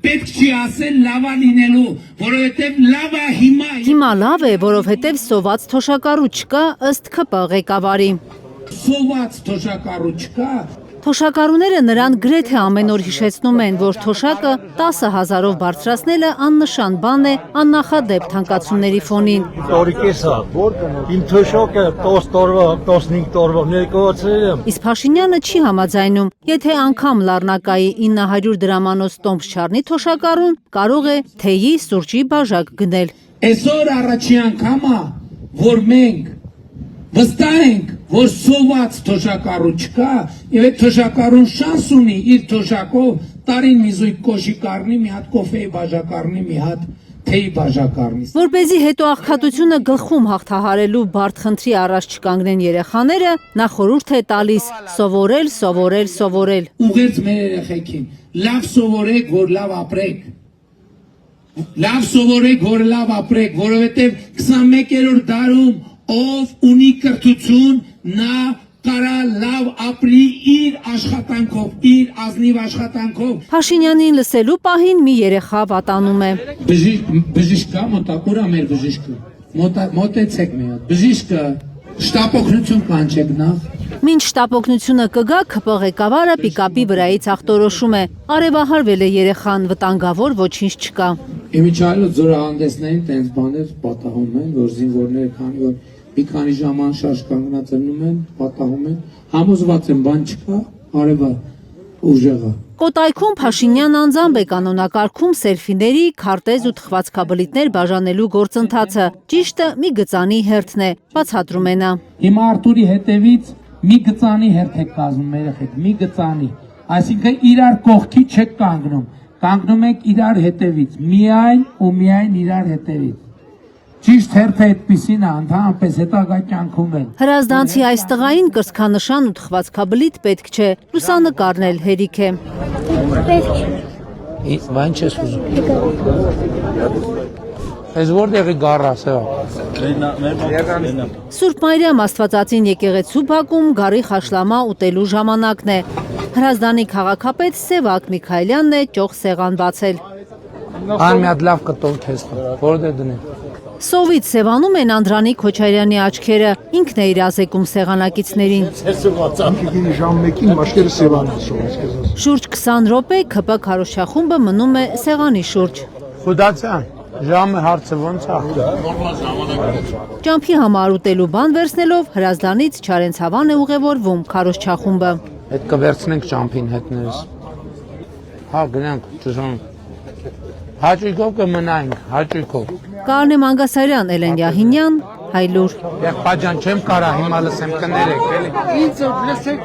պետք չի ասել լավա լինելու, որովհետև լավա Հիմա լավ է, որովհետև սոված թոշակառու չկա ըստ ՔՊ ղեկավարի։ Սոված թոշակառու չկա։ Թոշակառուները նրան գրեթե ամեն օր հիշեցնում են, որ թոշակը 10,000-ով բարձրացնելը աննշան բան է աննախադեպ թանկացումների ֆոնին։ Իմ թոշակը 10 տարվա, 15 տարվա ներկայացրել եմ։ Իսկ Փաշինյանը չի համաձայնում, եթե անգամ Լառնակայի 900 դրամանոց տոմս չառնի թոշակառուն, կարող է թեյի, սուրճի բաժակ գնել։ Այսօր առաջի անգամ է, որ մենք վստահ ենք, որ սոված թոշակառու չկա, եւ այդ թոշակառուն շանս ունի իր թոշակով տարին մի զույգ կոշիկ առնի, մի հատ կոֆեի բաժակ առնի, մի հատ թեյի բաժակ առնի։ Որպեսզի հետո աղքատությունը գլխում հաղթահարելու բարդ խնդրի առաջ չկանգնեն երեխաները, նա խորհուրդ է տալիս սովորել, սովորել, սովորել։ Ուղերձ մեր երեխեքին, լավ սովորեք, որ լավ ապրեք։ Լավ սովորեք, որ լավ ապրեք, որովհետև 21-րդ դարում ով ունի կրթություն, նա կարա լավ ապրի իր աշխատանքով, իր ազնիվ աշխատանքով։ Փաշինյանին լսելու պահին մի երեխա վատանում է։ Բժիշկա մոտակուրա մեր բժիշկը։ Մոտեցեք մի հատ։ Բժիշկը շտապօգնություն կանչեք նախ։ Մինչ շտապօգնությունը կգա, ՔՊ ղեկավարը պիկապի վրայից ախտորոշում է։ Արևահարվել է երեխան, վտանգավոր ոչինչ չկա։ Իմիջայլոց զորահանդեսներին տենց բաներ պատահում են, որ զինվորները քանի որ մի քանի ժամ անշարժ կանգնած ելնում են, պատահում են, համոզված են բան չկա, արևա ուժեղա։ Կոտայքում Փաշինյան անձամբ է կանոնակարգում սելֆիների, քարտեզ ու թխվածքաբլիթներ բաժանելու գործընթացը։ Ճիշտը մի գծանի հերթն է, բացատրում է նա։ Հիմա Արտուրի հետևից մի գծանի հերթ եք կազմում երեխեք, մի գծանի, այսինքն իրար կողքի չեք կանգնում, կանգնում եք իրար հետևից, միայն ու միայն իրար հետևից։ Ճիշտ հերթը այդպիսին է, ընդհանրապես հետագա կյանքում էլ։ Հրազդանցի այս տղային կրծքանշան ու թխվածքաբլիթ պետք չէ, լուսանկարն էլ հերիք է։ Բան չես ուզում։ Ես որտեղի գառաս է։ Սուրբ Մարիամ Աստվածածին եկեղեցու բակում գարի խաշլամա ուտելու ժամանակն է։ Հրազդանի քաղաքապետ Սևակ Միքայելյանն է ճոխ սեղան բացել։ Ան մի հատ լավ կտով քեզ տա, որտե դնեմ։ Սովից սևանում են Անդրանիկ Քոչարյանի աչքերը, ինքն է իրազեկում սեղանակիցներին։ Ժամ 1-ին մաշկերը սևան է սովից քեզ։ Շուրջ 20 րոպե ՔՊ քարոզչախումբը մնում է սեղանի շուրջ։ Խուդացան, ժամը հարցը ոնց է։ Ճամփի համար ուտելու բան վերցնելով Հրազդանից Չարենցավան է ուղևորվում քարոզչախումբը։ Հետ կվերցնենք ճամփին հետներս։ Հա գնանք ճշոն։ Հաճույքով կմնայինք, հաճույքով։ Կարնե Մանգասարյան, Էլեն Յահինյան, Հայլուր։ Եղբայրջան չեմ կարա հիմա լսեմ կներեք, էլի։ Ինձ լսեք։